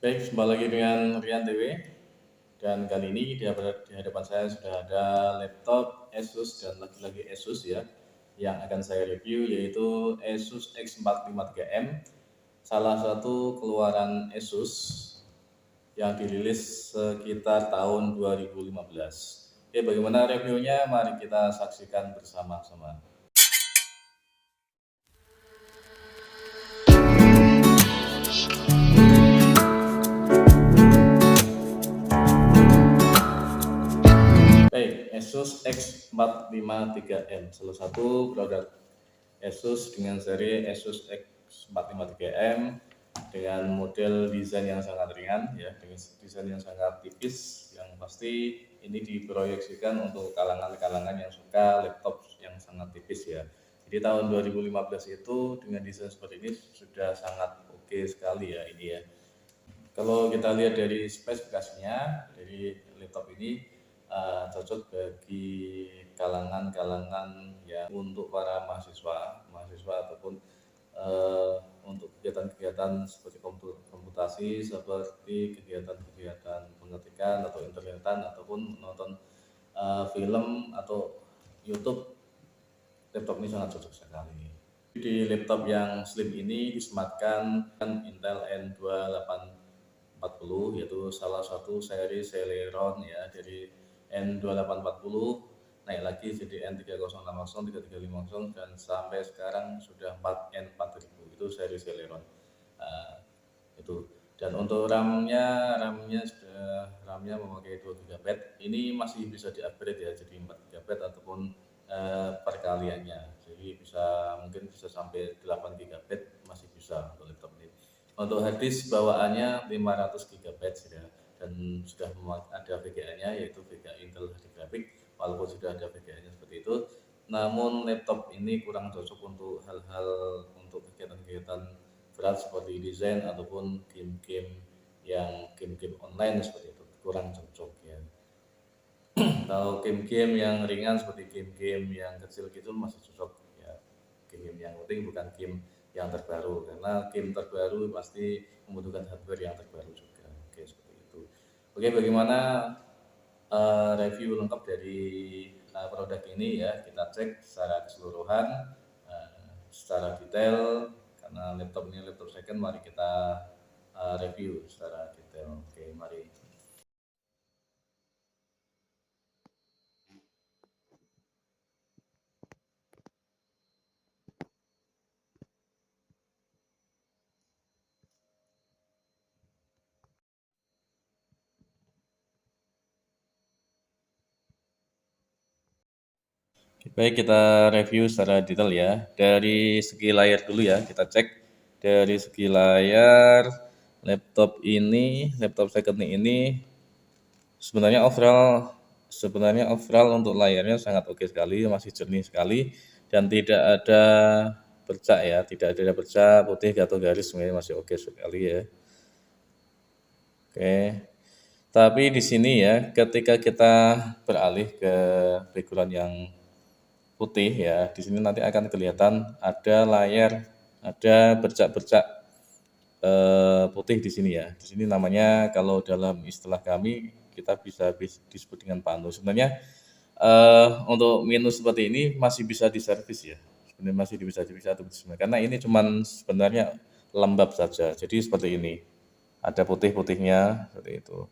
Baik, kembali lagi dengan Rian TW. Dan kali ini di hadapan saya sudah ada laptop Asus dan lagi-lagi Asus ya, yang akan saya review yaitu Asus X453M, salah satu keluaran Asus yang dirilis sekitar tahun 2015. Oke, bagaimana reviewnya? Mari kita saksikan bersama-sama. Baik, Asus X453M, salah satu produk Asus dengan seri Asus X453M dengan model desain yang sangat ringan ya, dengan desain yang sangat tipis, yang pasti ini diproyeksikan untuk kalangan-kalangan yang suka laptop yang sangat tipis ya. Jadi tahun 2015 itu dengan desain seperti ini sudah sangat oke sekali ya ini ya. Kalau kita lihat dari spesifikasinya dari laptop ini cocok bagi kalangan-kalangan ya untuk para mahasiswa ataupun untuk kegiatan-kegiatan seperti komputasi, seperti kegiatan-kegiatan pengetikan atau internetan ataupun menonton film atau YouTube. Laptop ini sangat cocok sekali. Di laptop yang slim ini disematkan Intel N2840, yaitu salah satu seri Celeron ya, dari N2840 naik lagi jadi N3060, 3350 dan sampai sekarang sudah N4000, itu seri Celeron. Itu. Dan untuk RAM-nya memakai 2 GB. Ini masih bisa di-upgrade ya jadi 4 GB ataupun perkaliannya. Jadi mungkin bisa sampai 8 GB masih bisa untuk laptop ini. Untuk harddisk bawaannya 500 GB ya, dan sudah ada VGA-nya yaitu VGA Intel HD Graphic, walaupun sudah ada VGA-nya seperti itu. Namun laptop ini kurang cocok untuk hal-hal untuk kegiatan-kegiatan berat seperti desain ataupun game-game online seperti itu, kurang cocok ya. Kalau game-game yang ringan seperti game-game yang kecil gitu masih cocok ya. Game-game yang penting bukan game yang terbaru, karena game terbaru pasti membutuhkan hardware yang terbaru juga. Oke, seperti itu. Oke, bagaimana review lengkap dari produk ini ya, kita cek secara keseluruhan, secara detail, karena laptop ini laptop second, mari kita review secara detail. Oke, mari. Baik, kita review secara detail ya. Dari segi layar dulu ya, kita cek dari segi layar laptop second ini sebenarnya overall untuk layarnya sangat oke sekali, masih jernih sekali dan tidak ada bercak ya, tidak ada bercak putih atau garis, sebenarnya masih oke sekali ya. Oke. Tapi di sini ya, ketika kita beralih ke background yang putih ya, di sini nanti akan kelihatan ada bercak-bercak putih di sini ya. Di sini namanya kalau dalam istilah kami kita bisa disebut dengan panu. Sebenarnya untuk minus seperti ini masih bisa diservis ya. Sebenarnya masih bisa diservis karena ini cuman sebenarnya lembab saja. Jadi seperti ini. Ada putih-putihnya seperti itu.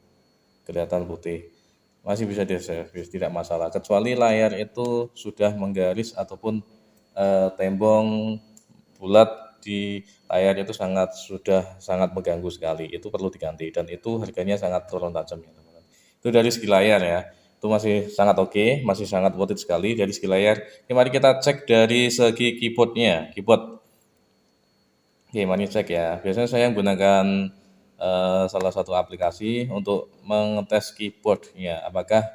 Kelihatan putih. Masih bisa diservis, tidak masalah. Kecuali layar itu sudah menggaris ataupun tembong bulat di layar itu sudah sangat mengganggu sekali. Itu perlu diganti dan itu harganya sangat turun tajam ya teman-teman. Itu dari segi layar ya. Itu masih sangat oke, masih sangat worth it sekali dari segi layar. Oke, mari kita cek dari segi keyboardnya. Oke, mari cek ya. Biasanya saya menggunakan salah satu aplikasi untuk mengetes keyboardnya. Apakah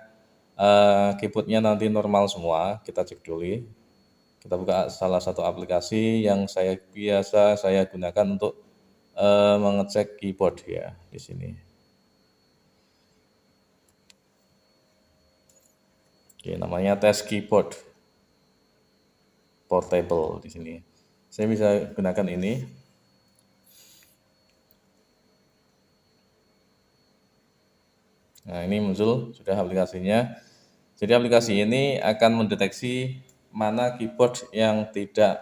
keyboardnya nanti normal semua? Kita cek dulu. Kita buka salah satu aplikasi yang biasa saya gunakan untuk mengecek keyboard ya di sini. Oke, namanya Test Keyboard Portable di sini. Saya bisa gunakan ini. Nah, ini muncul sudah aplikasinya. Jadi aplikasi ini akan mendeteksi mana keyboard yang tidak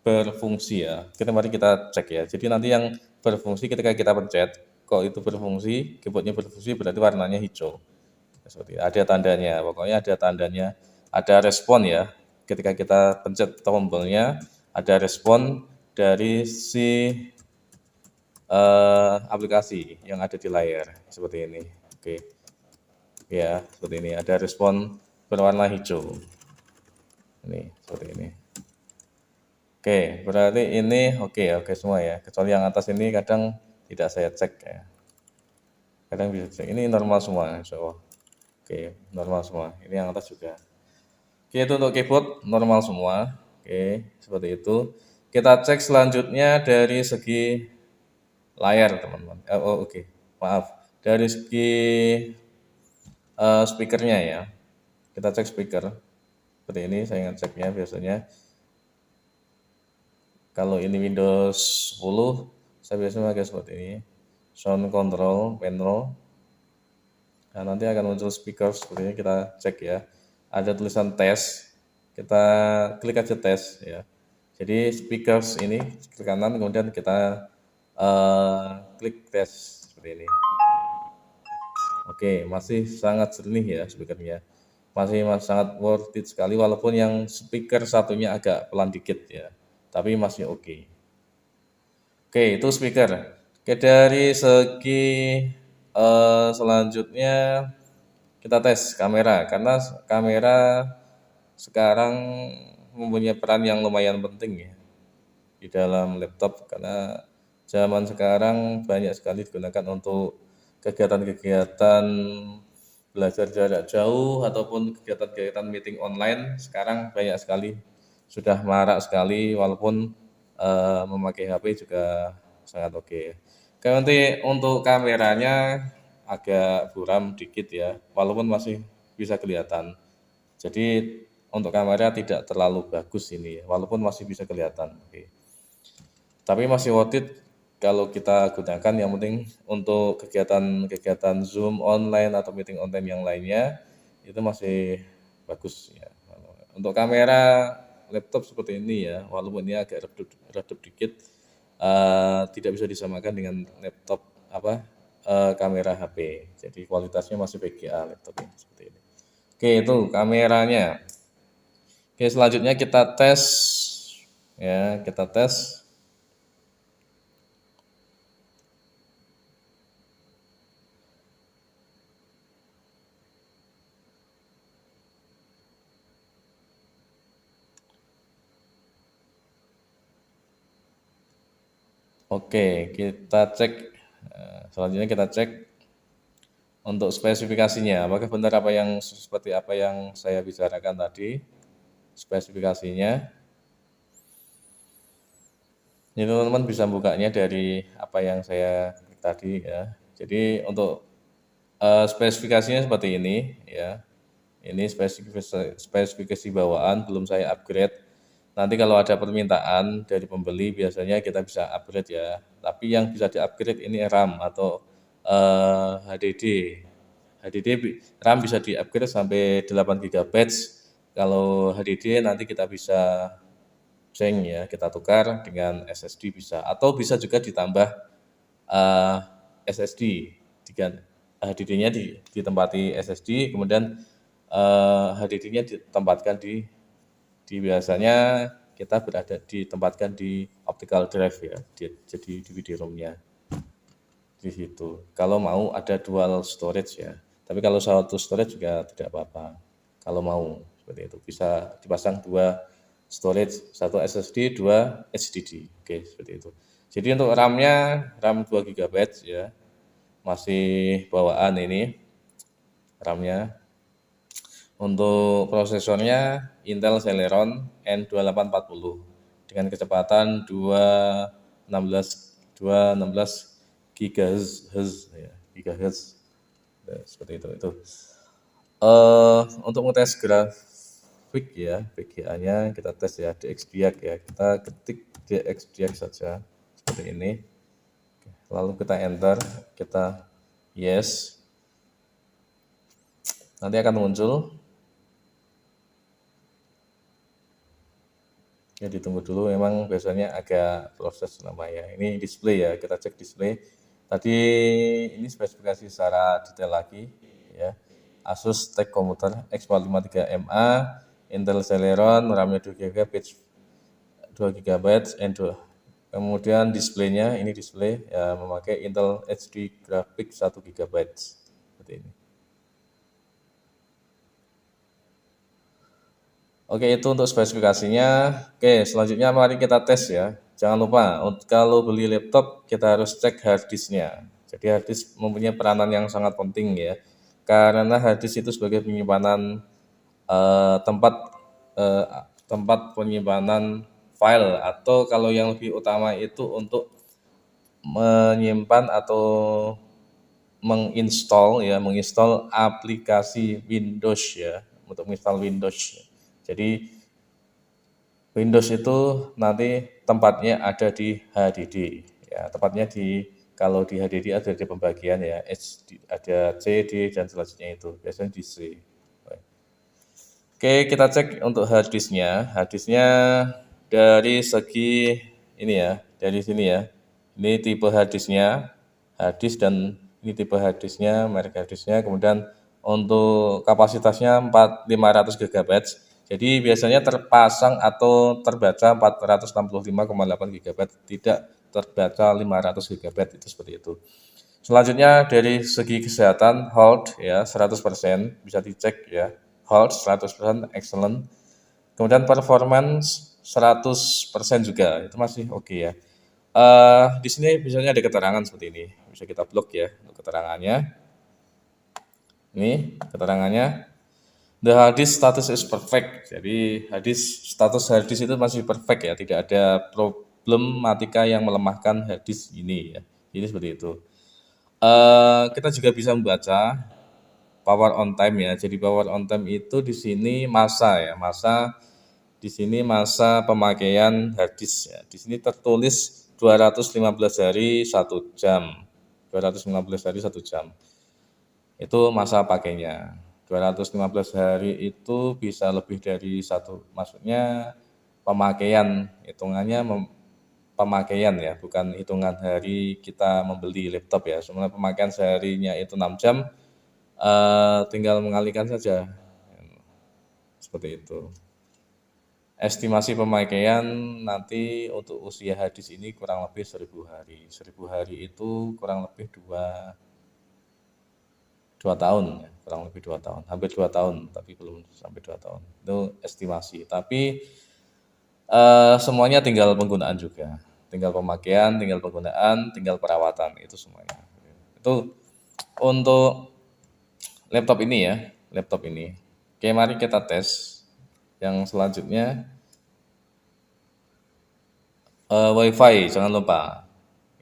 berfungsi ya. Mari kita cek ya. Jadi nanti yang berfungsi ketika kita pencet, kok itu berfungsi, keyboardnya berfungsi berarti warnanya hijau. Seperti ada tandanya, pokoknya ada tandanya, ada respon ya. Ketika kita pencet tombolnya, ada respon dari si aplikasi yang ada di layar seperti ini. Oke, ya seperti ini. Ada respon berwarna hijau. Ini seperti ini. Oke, berarti ini oke semua ya. Kecuali yang atas ini kadang tidak saya cek ya. Kadang bisa cek. Ini normal semua, insya Allah. Oke, normal semua. Ini yang atas juga. Oke, itu untuk keyboard normal semua. Oke, seperti itu. Kita cek selanjutnya dari segi layar, teman-teman. Oke. Maaf. Dari segi speakernya ya. Kita cek speaker. Seperti ini saya ngeceknya biasanya. Kalau ini Windows 10, saya biasanya pakai seperti ini. Sound control panel. Nah, nanti akan muncul speaker seperti ini, kita cek ya. Ada tulisan tes, kita klik aja tes ya. Jadi speakers ini klik kanan, kemudian kita klik tes seperti ini. Oke, masih sangat jernih ya speakernya. Masih sangat worth it sekali walaupun yang speaker satunya agak pelan dikit ya. Tapi masih oke. Oke, itu speaker. Oke, dari segi selanjutnya kita tes kamera karena kamera sekarang mempunyai peran yang lumayan penting ya di dalam laptop karena zaman sekarang banyak sekali digunakan untuk kegiatan-kegiatan belajar jarak jauh ataupun kegiatan-kegiatan meeting online sekarang banyak sekali sudah marak sekali walaupun memakai HP juga sangat oke. Oke, nanti untuk kameranya agak buram dikit ya, walaupun masih bisa kelihatan. Jadi untuk kamera tidak terlalu bagus ini ya, walaupun masih bisa kelihatan. Oke. Tapi masih worth it kalau kita gunakan yang penting untuk kegiatan-kegiatan Zoom online atau meeting online yang lainnya itu masih bagus ya. Untuk kamera laptop seperti ini ya, walaupun ini agak redup dikit, tidak bisa disamakan dengan laptop kamera HP. Jadi kualitasnya masih VGA laptop ini seperti ini. Oke, itu kameranya. Oke, selanjutnya kita tes ya, kita tes. Oke, kita cek. Selanjutnya kita cek untuk spesifikasinya. Apakah benar seperti apa yang saya bicarakan tadi? Spesifikasinya. Ini teman-teman bisa bukanya dari apa yang saya klik tadi ya. Jadi untuk spesifikasinya seperti ini ya. Ini spesifikasi bawaan, belum saya upgrade. Nanti kalau ada permintaan dari pembeli biasanya kita bisa upgrade ya. Tapi yang bisa di-upgrade ini RAM atau HDD. HDD RAM bisa di-upgrade sampai 8 GB. Kalau HDD nanti kita bisa ya, kita tukar dengan SSD bisa atau bisa juga ditambah SSD. HDD-nya ditempati SSD, kemudian HDD-nya ditempatkan di biasanya kita ditempatkan di optical drive ya, jadi DVD ROM-nya di situ. Kalau mau ada dual storage ya, tapi kalau satu storage juga tidak apa-apa. Kalau mau seperti itu bisa dipasang dua storage, satu SSD, dua HDD. Oke, seperti itu. Jadi untuk RAM-nya RAM 2 GB ya, masih bawaan ini RAM-nya. Untuk prosesornya Intel Celeron N2840 dengan kecepatan 216 GHz ya, GHz. Ya, seperti itu. Untuk ngetes grafik ya, VGA-nya kita tes ya, DXDiag ya. Kita ketik DXDiag saja seperti ini. Lalu kita enter, kita yes. Nanti akan muncul. Ya ditunggu dulu, memang biasanya agak proses namanya. Ini display ya, kita cek display. Tadi ini spesifikasi secara detail lagi ya. Asus TEK Computer X453MA, Intel Celeron, RAM-nya 2 GB, 2 GB, N2. Kemudian displaynya, ini display ya, memakai Intel HD Graphics 1 GB. Seperti ini. Oke, itu untuk spesifikasinya. Oke, selanjutnya mari kita tes ya. Jangan lupa, kalau beli laptop kita harus cek harddisknya. Jadi harddisk mempunyai peranan yang sangat penting ya. Karena harddisk itu sebagai penyimpanan tempat eh, tempat penyimpanan file, atau kalau yang lebih utama itu untuk menyimpan atau menginstal aplikasi Windows ya, untuk menginstal Windows. Jadi Windows itu nanti tempatnya ada di HDD ya, tepatnya di, kalau di HDD ada di pembagian ya, ada C, D dan selanjutnya itu biasanya di C. Oke, kita cek untuk harddisknya. Harddisknya dari segi ini ya, dari sini ya. Ini tipe harddisknya, harddisk, dan ini tipe harddisknya, merek harddisknya. Kemudian untuk kapasitasnya 500 GB. Jadi biasanya terpasang atau terbaca 465,8 GB, tidak terbaca 500 GB, itu seperti itu. Selanjutnya dari segi kesehatan, hold ya 100%, bisa dicek ya. Hold 100% excellent. Kemudian performance 100% juga, itu masih oke ya. Di sini biasanya ada keterangan seperti ini, bisa kita blok ya untuk keterangannya. Ini keterangannya. The hard disk status is perfect. Jadi status hard disk itu masih perfect ya, tidak ada problematika yang melemahkan hard disk ini ya. Jadi seperti itu. Kita juga bisa membaca power on time ya. Jadi power on time itu di sini masa ya, di sini masa pemakaian hard disk ya. Di sini tertulis 215 hari 1 jam. 215 hari 1 jam. Itu masa pakainya. 215 hari itu bisa lebih dari satu, maksudnya pemakaian, hitungannya pemakaian ya, bukan hitungan hari kita membeli laptop ya. Sebenarnya pemakaian seharinya itu 6 jam, tinggal mengalihkan saja, seperti itu. Estimasi pemakaian nanti untuk usia hadis ini kurang lebih 1000 hari. 1000 hari itu kurang lebih 2 tahun ya, kurang lebih 2 tahun, hampir 2 tahun, tapi belum sampai 2 tahun. Itu estimasi. Tapi semuanya tinggal penggunaan juga. Tinggal pemakaian, tinggal penggunaan, tinggal perawatan, itu semuanya. Itu untuk laptop ini ya, laptop ini. Oke, mari kita tes. Yang selanjutnya WiFi, jangan lupa.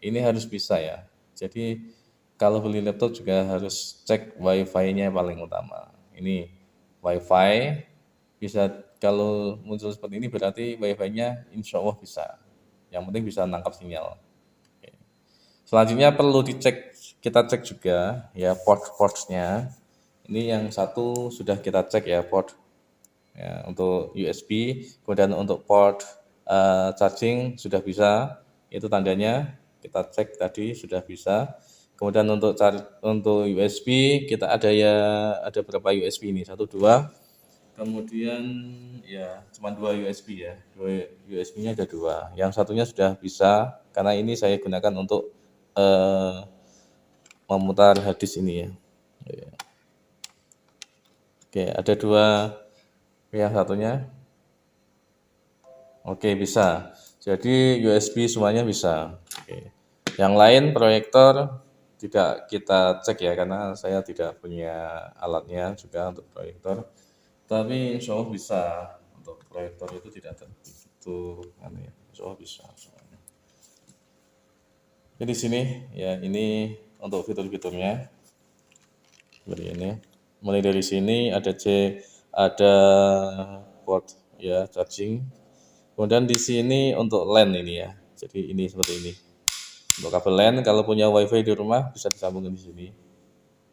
Ini harus bisa ya. Jadi kalau beli laptop juga harus cek WiFi-nya paling utama. Ini WiFi bisa, kalau muncul seperti ini berarti WiFi-nya insya Allah bisa. Yang penting bisa nangkap sinyal. Oke. Selanjutnya perlu dicek, kita cek juga ya port-portnya. Ini yang satu sudah kita cek ya, port ya, untuk USB, kemudian untuk port charging sudah bisa, itu tandanya kita cek tadi sudah bisa. Kemudian untuk USB kita ada ya, ada berapa USB ini, 1 2, kemudian ya cuma 2 USB ya, 2 USB-nya ada 2, yang satunya sudah bisa karena ini saya gunakan untuk memutar harddisk ini ya. Oke, ada 2, yang satunya oke bisa. Jadi USB semuanya bisa. Oke. Yang lain proyektor tidak kita cek ya, karena saya tidak punya alatnya juga untuk proyektor. Tapi insya Allah bisa, untuk proyektor itu tidak begitu aneh. Insya Allah bisa semuanya. Jadi di sini ya, ini untuk fitur-fiturnya seperti ini. Mulai dari sini ada port ya charging. Kemudian di sini untuk LAN ini ya. Jadi ini seperti ini. Untuk kabel LAN, kalau punya WiFi di rumah bisa disambungkan di sini.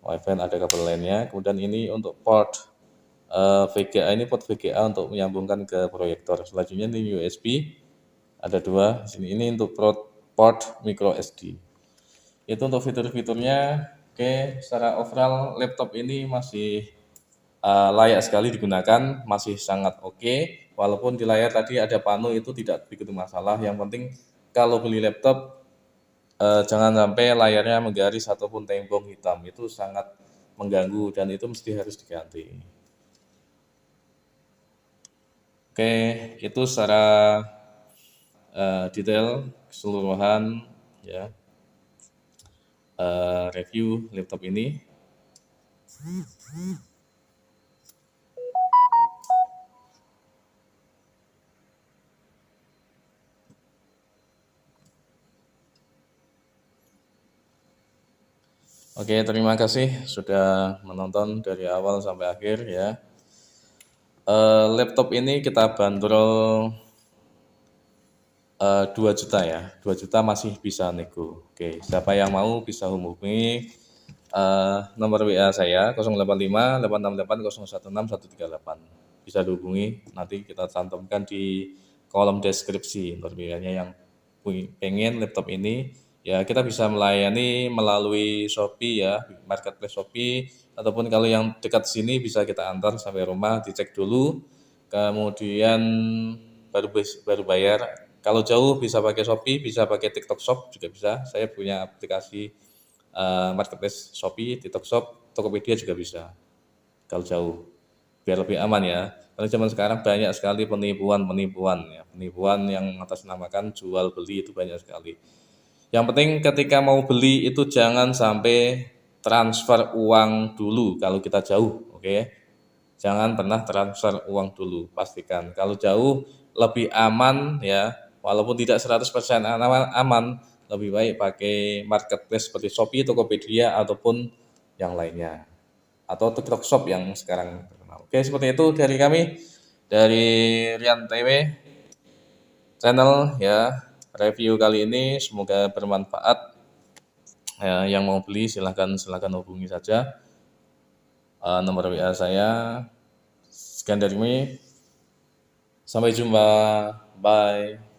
WiFi ada kabel lainnya. Kemudian ini untuk port VGA, ini port VGA untuk menyambungkan ke proyektor. Selanjutnya ini USB ada 2 di sini. Ini untuk port micro SD. Itu untuk fitur-fiturnya. Oke, secara overall laptop ini masih layak sekali digunakan, masih sangat oke. Walaupun di layar tadi ada panu, itu tidak begitu masalah. Yang penting kalau beli laptop jangan sampai layarnya menggaris ataupun tembok hitam, itu sangat mengganggu dan itu mesti harus diganti. Oke, itu secara detail keseluruhan ya review laptop ini. Oke, terima kasih sudah menonton dari awal sampai akhir ya. Laptop ini kita bandrol 2 juta ya, 2 juta masih bisa nego. Oke, siapa yang mau bisa hubungi nomor WA saya 085 868 016 138. Bisa dihubungi, nanti kita cantumkan di kolom deskripsi nomor WA-nya yang pengen laptop ini. Ya, kita bisa melayani melalui Shopee ya, marketplace Shopee, ataupun kalau yang dekat sini bisa kita antar sampai rumah, dicek dulu, kemudian baru bayar. Kalau jauh bisa pakai Shopee, bisa pakai TikTok Shop juga bisa. Saya punya aplikasi marketplace Shopee, TikTok Shop, Tokopedia juga bisa. Kalau jauh, biar lebih aman ya. Karena zaman sekarang banyak sekali penipuan ya, penipuan yang mengatasnamakan jual beli itu banyak sekali. Yang penting ketika mau beli itu jangan sampai transfer uang dulu kalau kita jauh, oke? Jangan pernah transfer uang dulu, pastikan. Kalau jauh lebih aman ya, walaupun tidak 100% aman, lebih baik pakai marketplace seperti Shopee, Tokopedia ataupun yang lainnya. Atau TikTok Shop yang sekarang terkenal. Oke, seperti itu dari kami dari Rian TW channel ya. Review kali ini semoga bermanfaat. Ya, yang mau beli silahkan hubungi saja nomor WA saya. Sekian dari kami. Sampai jumpa. Bye.